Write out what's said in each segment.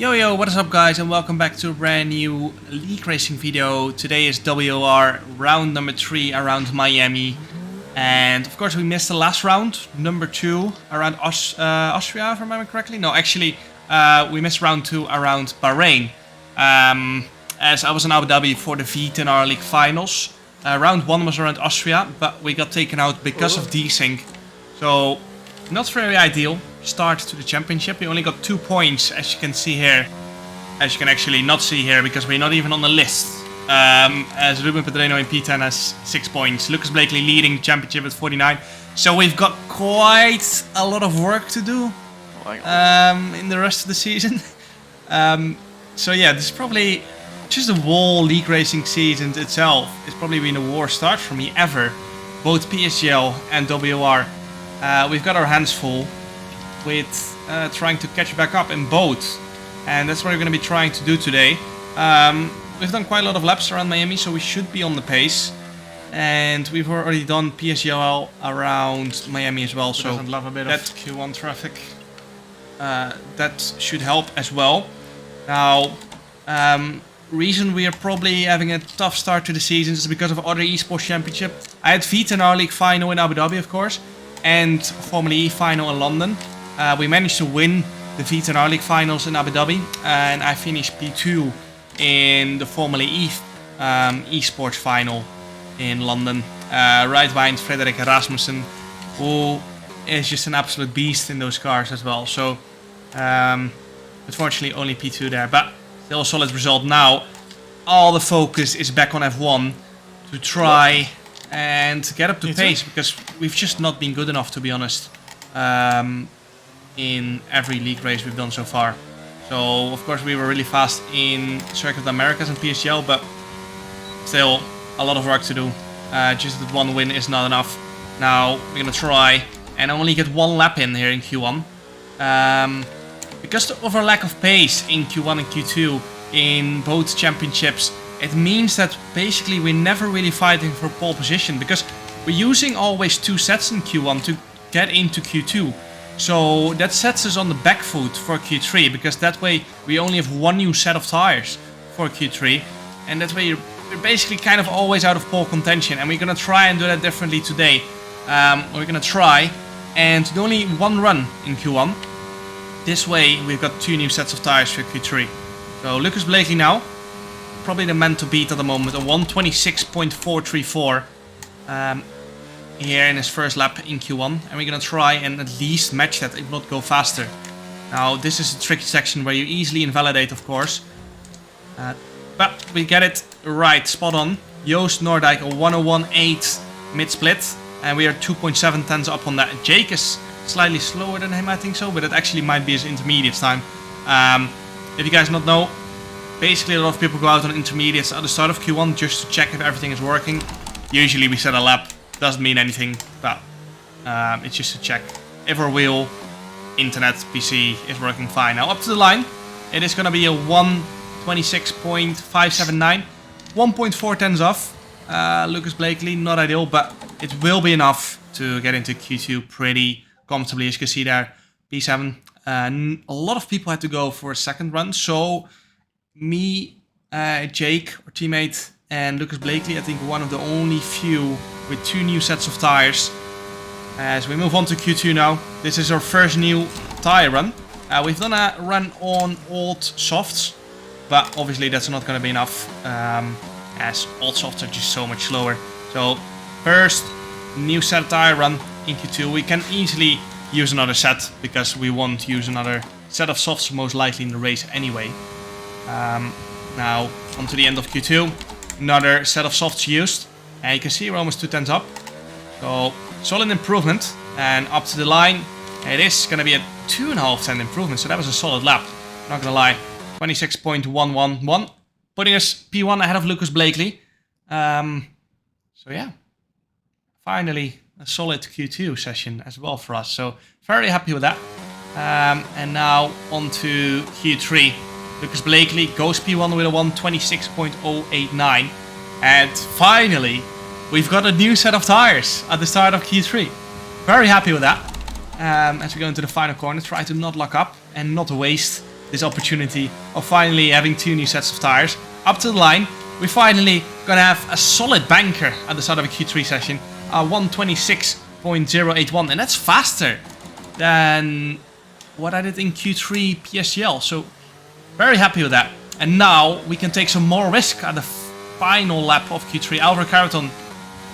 Yo, what is up guys, and welcome back to a brand new league racing video. Today is WOR round number 3 around Miami. And of course we missed the last round, number 2, around Austria, if I remember correctly. No, actually we missed round 2 around Bahrain. As I was in Abu Dhabi for the VTNR League finals. Round 1 was around Austria, but we got taken out because of desync. So, not very ideal start to the championship. We only got 2 points, as you can see here. As you can actually not see here, because we're not even on the list. As Ruben Pedreno in P10 has 6 points. Lucas Blakely leading the championship with 49. So we've got quite a lot of work to do in the rest of the season. So yeah, this is probably just the whole league racing season itself. It's probably been the worst start for me ever. Both PSGL and WOR. We've got our hands full with trying to catch back up in both, and that's what we're going to be trying to do today. We've done quite a lot of laps around Miami, so we should be on the pace, and we've already done PSGL around Miami as well, so love a bit of Q1 traffic. That should help as well. Now, reason we are probably having a tough start to the season is because of other esports championship. I had VTNR League final in Abu Dhabi, of course, and Formula E final in London. We managed to win the VTNR League finals in Abu Dhabi, and I finished P2 in the Formula E esports final in London, right behind Frederik Rasmussen, who is just an absolute beast in those cars as well. So, unfortunately, only P2 there, but still a solid result. Now, all the focus is back on F1 to try and get up to pace, because we've just not been good enough, to be honest, in every league race we've done so far. So, of course, we were really fast in Circuit of the Americas and PSGL, but still a lot of work to do. Just that one win is not enough. Now, we're going to try and only get 1 lap in here in Q1. Because of our lack of pace in Q1 and Q2 in both championships, it means that basically we're never really fighting for pole position, because we're using always 2 sets in Q1 to get into Q2. So that sets us on the back foot for Q3, because that way we only have 1 new set of tires for Q3, and that way we're basically kind of always out of pole contention, and we're going to try and do that differently today. We're going to try and do only 1 run in Q1. This way we've got 2 new sets of tires for Q3. So Lucas Blakely now, probably the man to beat at the moment, a 126.434 here in his first lap in Q1, and we're gonna try and at least match that, if not go faster. Now this is a tricky section where you easily invalidate, of course, but we get it right, spot on. Joost Noordijk a 101.8 mid-split, and we are 2.7 tenths up on that. Jake is slightly slower than him, I think so, but it actually might be his intermediate time. If you guys not know, basically a lot of people go out on intermediates at the start of Q1 just to check if everything is working. Usually we set a lap, doesn't mean anything, but it's just to check if our wheel, internet, PC is working fine. Now up to the line, it is going to be a 126.579, 1.4 tenths off. Lucas Blakely, not ideal, but it will be enough to get into Q2 pretty comfortably, as you can see there. P7. A lot of people had to go for a second run, so me, Jake, our teammate, and Lucas Blakely, I think one of the only few with 2 new sets of tires. As we move on to Q2 now, this is our first new tire run. We've done a run on old softs, but obviously that's not going to be enough, as old softs are just so much slower. So first new set tire run in Q2. We can easily use another set, because we won't use another set of softs most likely in the race anyway. Now on to the end of Q2, another set of softs used, and you can see we're almost 2 tenths up. So solid improvement, and up to the line it is going to be a 2.5 tenth improvement, so that was a solid lap, not gonna lie. 26.111, putting us P1 ahead of Lucas Blakely. So yeah, finally a solid Q2 session as well for us, so very happy with that. And now on to Q3. Lucas Blakely goes P1 with a 126.089, and finally we've got a new set of tires at the start of Q3. Very happy with that. As we go into the final corner, try to not lock up and not waste this opportunity of finally having 2 new sets of tires up to the line. We're finally gonna have a solid banker at the start of a Q3 session, 126.081, and that's faster than what I did in Q3 PSGL, so very happy with that. And now we can take some more risk at the final lap of Q3. Overclockers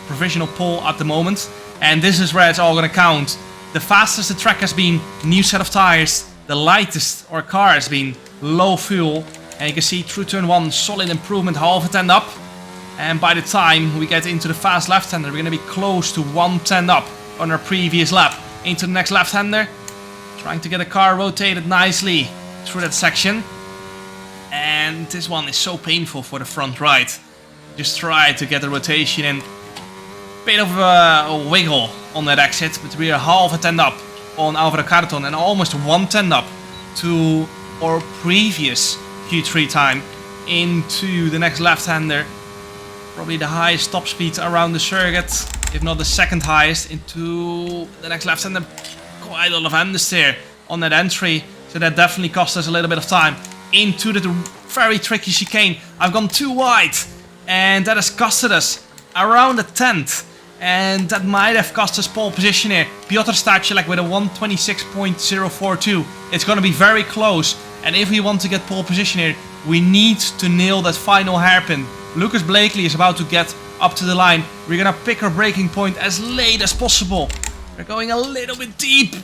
provisional pole at the moment, and this is where it's all gonna count. The fastest the track has been, new set of tires. The lightest our car has been, low fuel. And you can see through turn 1, solid improvement, half a 10 up. And by the time we get into the fast left-hander, we're gonna be close to 110 up on our previous lap. Into the next left-hander, trying to get the car rotated nicely through that section. And this one is so painful for the front right. Just try to get the rotation in. Bit of a wiggle on that exit, but we are half a 10 up on Overclockers and almost 110 up to our previous Q3 time into the next left-hander. Probably the highest top speed around the circuit, if not the second highest, into the next left-hander. Quite a lot of understeer on that entry, so that definitely cost us a little bit of time. Into the very tricky chicane. I've gone too wide, and that has costed us around a 10th. And that might have cost us pole position here. Piotr Stachelek with a 126.042. It's going to be very close. And if we want to get pole position here, we need to nail that final hairpin. Lucas Blakely is about to get up to the line. We're going to pick our braking point as late as possible. We're going a little bit deep.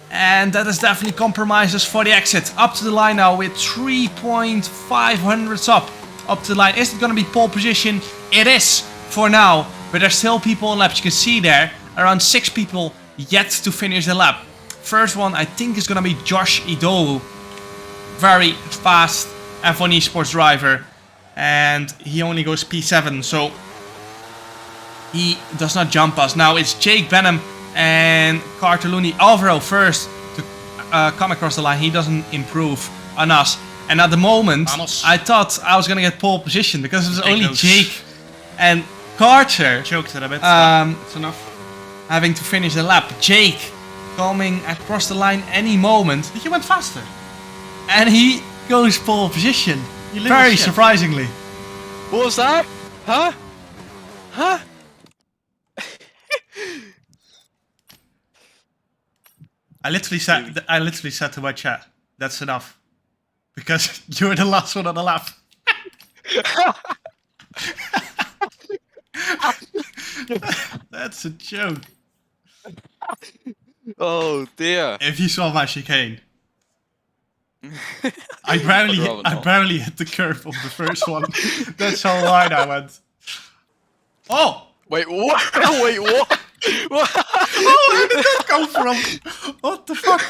And that has definitely compromised us for the exit. Up to the line now with 3.500 up to the line. Is it going to be pole position? It is for now. But there's still people on laps. You can see there, around 6 people yet to finish the lap. First one, I think, is going to be Josh Idowu. Very fast F1 esports driver. And he only goes P7, so he does not jump us. Now it's Jake Benham and Carter Looney. Alvaro first to come across the line. He doesn't improve on us. And at the moment, I thought I was going to get pole position because it was only Jake and Carter choked it a bit. It's enough. Having to finish the lap. Jake coming across the line any moment. He went faster. And he goes pole position. Very surprisingly. What was that? Huh? Huh? I literally said to my chat, that's enough. Because you're the last one on the lap. That's a joke. Oh dear. If you saw my chicane, I barely hit the curve of the first one. That's how wide I went. Oh! Wait, what? Wait, what? What? Oh, where did that come from? What the fuck?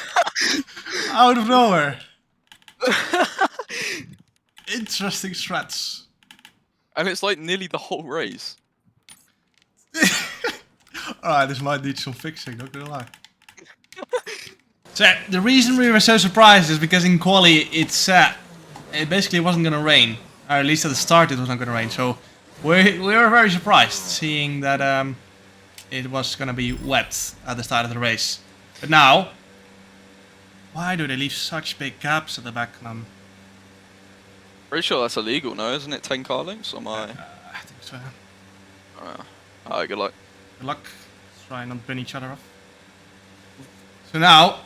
Out of nowhere. Interesting threats. And it's like nearly the whole race. Alright, this might need some fixing, not gonna lie. So the reason we were so surprised is because in quali it basically wasn't gonna rain, or at least at the start it was not gonna rain. So we were very surprised seeing that it was gonna be wet at the start of the race. But now, why do they leave such big gaps at the back? Pretty sure that's illegal, no? Isn't it 10 car lengths? Or am I? I think so. Alright, good luck. Good luck. Let's try and not burn each other off. so now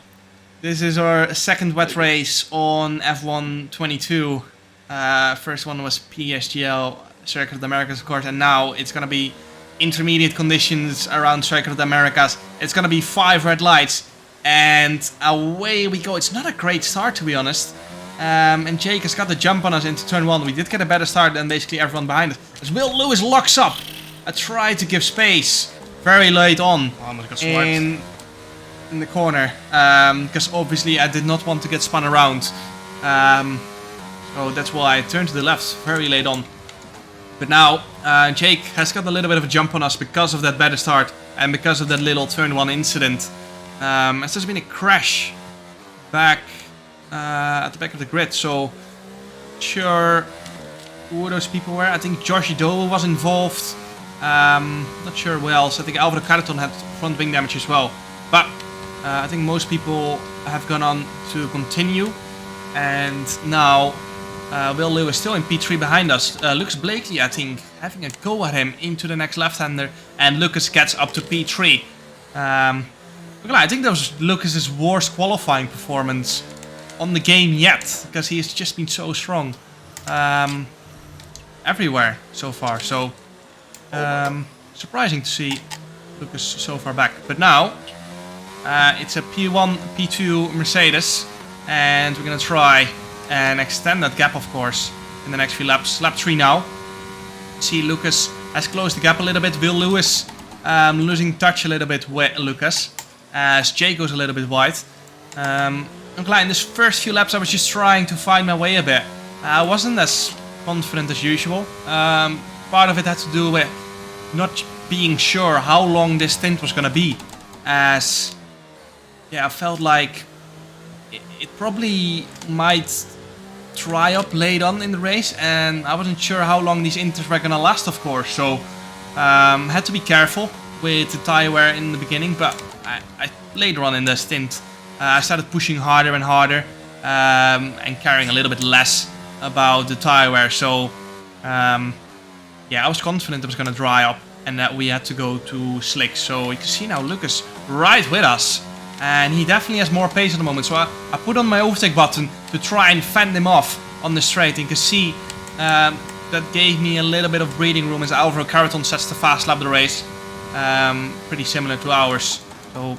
this is our second wet race on F1 22. First one was PSGL, Circuit of the Americas, of course, and now it's gonna be intermediate conditions around Circuit of the Americas. It's gonna be 5 red lights, and away we go. It's not a great start, to be honest. And Jake has got the jump on us into turn 1. We did get a better start than basically everyone behind us. As Will Lewis locks up. I tried to give space very late on in the corner, because obviously I did not want to get spun around. So that's why I turned to the left very late on. But now Jake has got a little bit of a jump on us because of that better start and because of that little turn 1 incident. As there's been a crash back at the back of the grid, so sure who those people were. I think Josh Idowu was involved. Not sure who else. I think Overclockers had front wing damage as well. But I think most people have gone on to continue. And now Will Lewis still in P3 behind us. Lucas Blakely, I think, having a go at him into the next left-hander. And Lucas gets up to P3. I think that was Lucas's worst qualifying performance on the game yet. Because he has just been so strong everywhere so far. So surprising to see Lucas so far back. But now it's a P1, P2 Mercedes. And we're going to try and extend that gap, of course, in the next few laps. Lap 3 now. See, Lucas has closed the gap a little bit. Will Lewis losing touch a little bit with Lucas, as Jake goes a little bit wide. In this first few laps, I was just trying to find my way a bit. I wasn't as confident as usual. Part of it had to do with not being sure how long this stint was going to be, as I felt like it probably might dry up late on in the race, and I wasn't sure how long these inters were gonna last, of course. So had to be careful with the tire wear in the beginning, but I later on in the stint I started pushing harder and harder and caring a little bit less about the tire wear. So I was confident it was gonna dry up and that we had to go to slick. So you can see now Lucas right with us. And he definitely has more pace at the moment. So I put on my overtake button to try and fend him off on the straight. And you can see that gave me a little bit of breathing room as Alvaro Carreton sets the fast lap of the race. Pretty similar to ours. So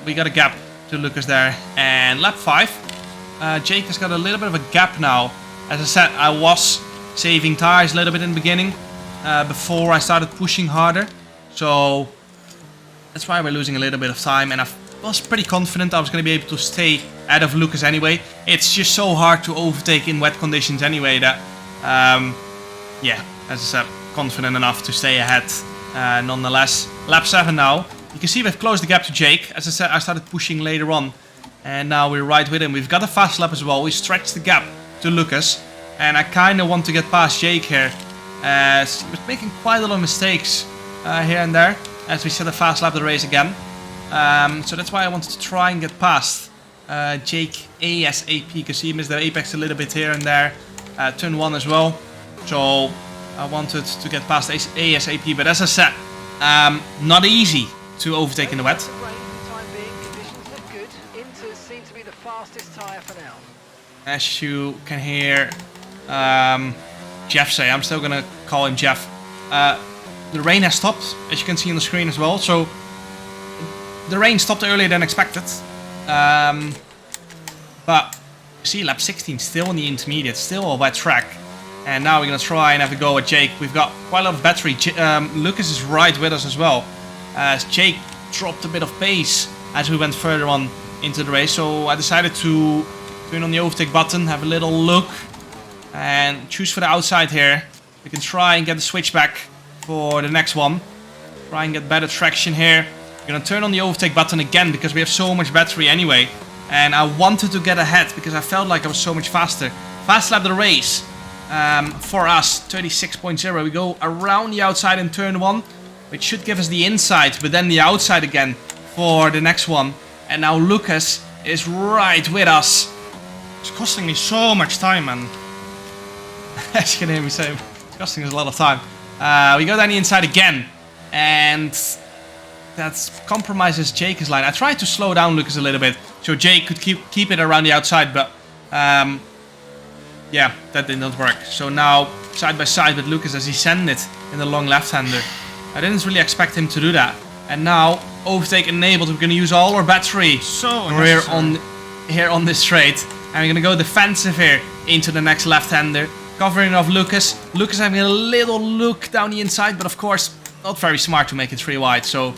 we got a gap to Lucas there. And lap 5. Jake has got a little bit of a gap now. As I said, I was saving tires a little bit in the beginning before I started pushing harder. So that's why we're losing a little bit of time, and I was pretty confident I was going to be able to stay ahead of Lucas anyway. It's just so hard to overtake in wet conditions anyway that, as I said, confident enough to stay ahead nonetheless. Lap 7 now. You can see we've closed the gap to Jake. As I said, I started pushing later on, and now we're right with him. We've got a fast lap as well. We stretched the gap to Lucas, and I kind of want to get past Jake here, as he was making quite a lot of mistakes here and there, as we set a fast lap of the race again. So that's why I wanted to try and get past Jake ASAP, because he missed the apex a little bit here and there. Turn 1 as well. So I wanted to get past ASAP, but as I said, not easy to overtake in the wet. As you can hear Jeff say, I'm still gonna call him Jeff. The rain has stopped, as you can see on the screen as well. So the rain stopped earlier than expected. But see, lap 16 still in the intermediate, still a wet track. And now we're going to try and have a go at Jake. We've got quite a lot of battery. Lucas is right with us as well, as Jake dropped a bit of pace as we went further on into the race. So I decided to turn on the overtake button, have a little look, and choose for the outside here. We can try and get the switch back for the next one. Try and get better traction here. We're going to turn on the overtake button again because we have so much battery anyway. And I wanted to get ahead because I felt like I was so much faster. Fast lap of the race. For us, 36.0. We go around the outside in turn 1, which should give us the inside, but then the outside again for the next one. And now Lucas is right with us. It's costing me so much time, man. As you can hear me say, it's costing us a lot of time. We go down the inside again, and that compromises Jake's line. I tried to slow down Lucas a little bit so Jake could keep it around the outside, but yeah, that did not work. So now side by side with Lucas as he sent it in the long left-hander. I didn't really expect him to do that. And now overtake enabled. We're going to use all our battery here on this straight, and we're going to go defensive here into the next left-hander, covering off Lucas. Lucas having a little look down the inside, but of course not very smart to make it 3 wide. So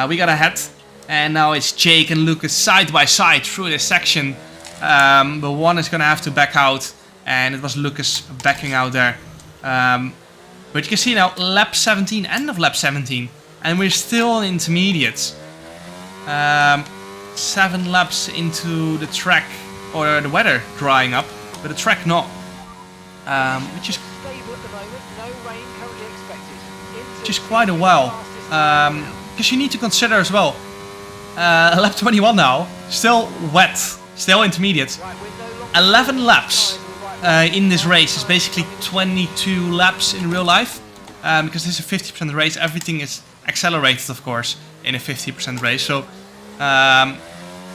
we got ahead, and now it's Jake and Lucas side by side through this section. But one is going to have to back out, and it was Lucas backing out there. But you can see now lap 17, end of lap 17, and we're still in intermediates. 7 laps into the track, or the weather drying up, but the track not. Which is quite a while. Because you need to consider as well, lap 21 now, still wet, still intermediate. 11 laps in this race is basically 22 laps in real life. Because this is a 50% race, everything is accelerated, of course, in a 50% race. So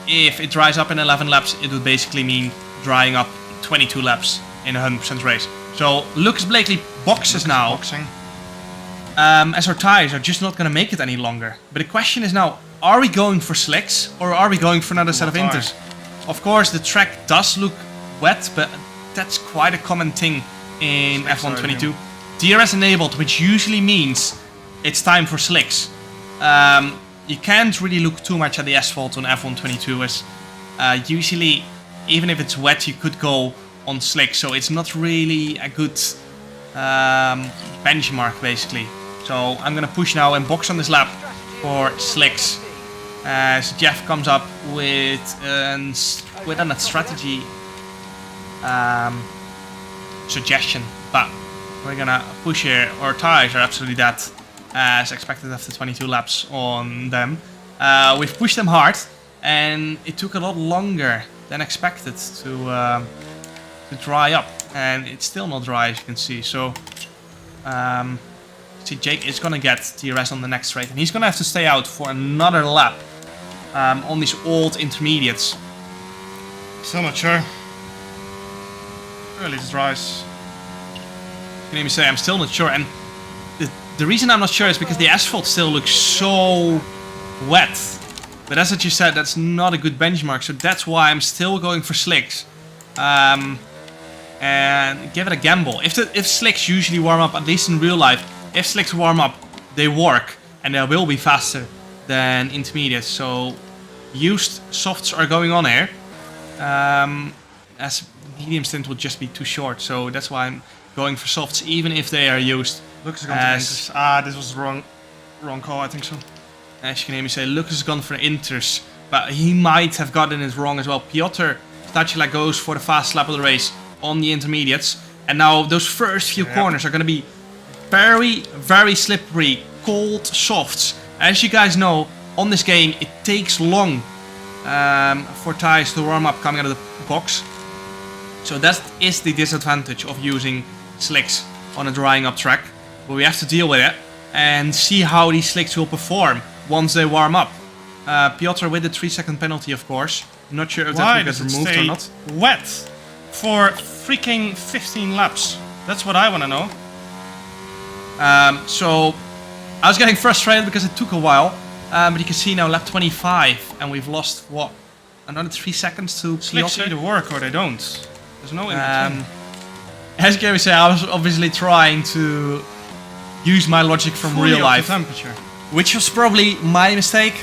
if it dries up in 11 laps, it would basically mean drying up 22 laps in a 100% race. So Lucas Blakely boxes now, as our tires are just not going to make it any longer. But the question is now, are we going for slicks or are we going for another set of inters? Of course, the track does look wet, but that's quite a common thing in F1 22. DRS enabled, which usually means it's time for slicks. You can't really look too much at the asphalt on F1 22, as usually, even if it's wet, you could go on slicks. So it's not really a good benchmark, basically. So I'm gonna push now and box on this lap for slicks. As Jeff comes up with a strategy suggestion, but we're gonna push here. Our tires are absolutely dead, as expected after 22 laps on them. We've pushed them hard, and it took a lot longer than expected to dry up, and it's still not dry, as you can see. So, see, Jake is gonna get DRS on the next straight, and he's gonna have to stay out for another lap on these old intermediates. Still not sure. Really, this dries. You can even say I'm still not sure, and the reason I'm not sure is because the asphalt still looks so wet. But as you said, that's not a good benchmark, so that's why I'm still going for slicks. And give it a gamble. If slicks usually warm up, at least in real life, if slicks warm up, they work, and they will be faster than intermediates. So used softs are going on here, as medium stint would just be too short. So that's why I'm going for softs, even if they are used. Lucas is going to this was wrong call, I think so. As you can hear me say, Lucas has gone for inters, but he might have gotten it wrong as well. Piotr Stachila goes for the fast lap of the race on the intermediates, and now those first few corners are going to be very, very slippery, cold softs. As you guys know, on this game, it takes long for tires to warm up coming out of the box. So that is the disadvantage of using slicks on a drying up track. But we have to deal with it and see how these slicks will perform once they warm up. Piotr with the 3-second penalty, of course. I'm not sure if that will get removed or not. Wet for freaking 15 laps. That's what I want to know. So I was getting frustrated because it took a while. But you can see now lap 25, and we've lost, what, another 3 seconds to Slicks Piotr? either work or they don't. There's no in between. As you can say, I was obviously trying to use my logic from Fully real life, temperature. which was probably my mistake.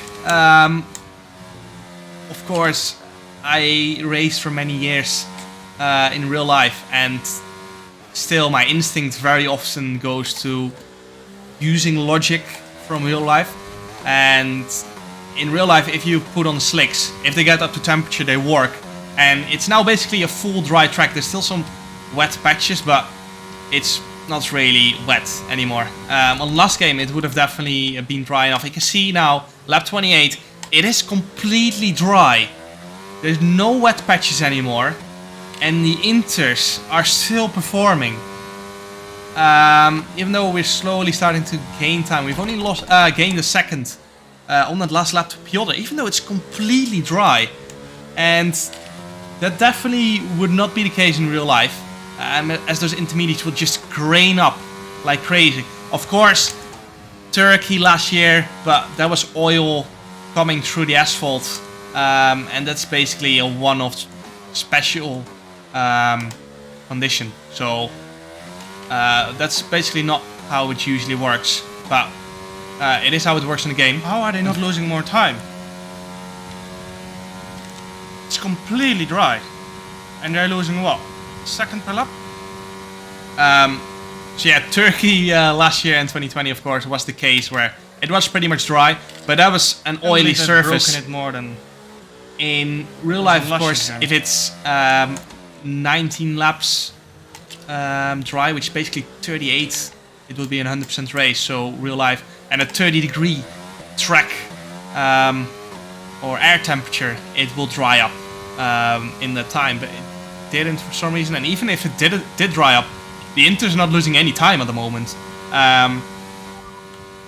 Of course, I raced for many years in real life, and still my instinct very often goes to using logic from real life. And in real life, if you put on slicks, if they get up to temperature, they work. And it's now basically a full dry track. There's still some wet patches, but it's not really wet anymore. On last game, it would have definitely been dry enough. You can see now, lap 28, it is completely dry. There's no wet patches anymore, and the inters are still performing. Even though we're slowly starting to gain time, we've only gained a second on that last lap to Piotr, even though it's completely dry. And that definitely would not be the case in real life, as those intermediates will just grain up like crazy. Of course, Turkey last year, but that was oil coming through the asphalt, and that's basically a one-off special condition. So that's basically not how it usually works, but it is how it works in the game. How are they not losing more time? It's completely dry. And they're losing what? Second per lap? So yeah, Turkey last year in 2020, of course, was the case where it was pretty much dry, but that was an oily surface. Broken it more than in real life, of course, if it's 19 laps dry, which is basically 38, it will be an 100% race. So real life, and at 30-degree track or air temperature, it will dry up in the time. But didn't for some reason. And even if it did dry up, the Inter's not losing any time at the moment.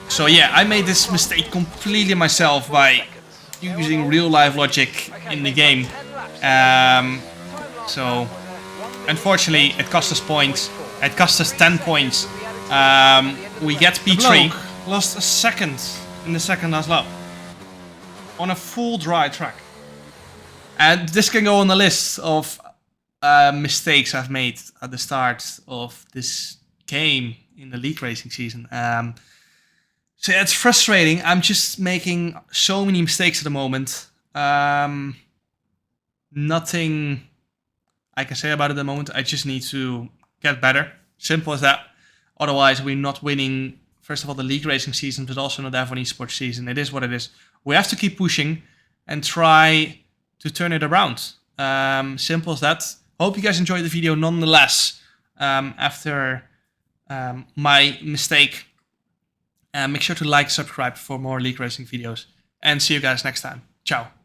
So yeah, I made this mistake completely myself by using real life logic in the game. So unfortunately, it cost us points. It cost us 10 points. We get P3. Lost a second in the second last lap on a full dry track. And this can go on the list of mistakes I've made at the start of this game in the league racing season. So yeah, it's frustrating. I'm just making so many mistakes at the moment. Nothing I can say about it at the moment. I just need to get better. Simple as that. Otherwise, we're not winning, first of all, the league racing season, but also not F1 esports season. It is what it is. We have to keep pushing and try to turn it around. Simple as that. Hope you guys enjoyed the video nonetheless. After my mistake. Make sure to like, subscribe for more league racing videos. And see you guys next time. Ciao.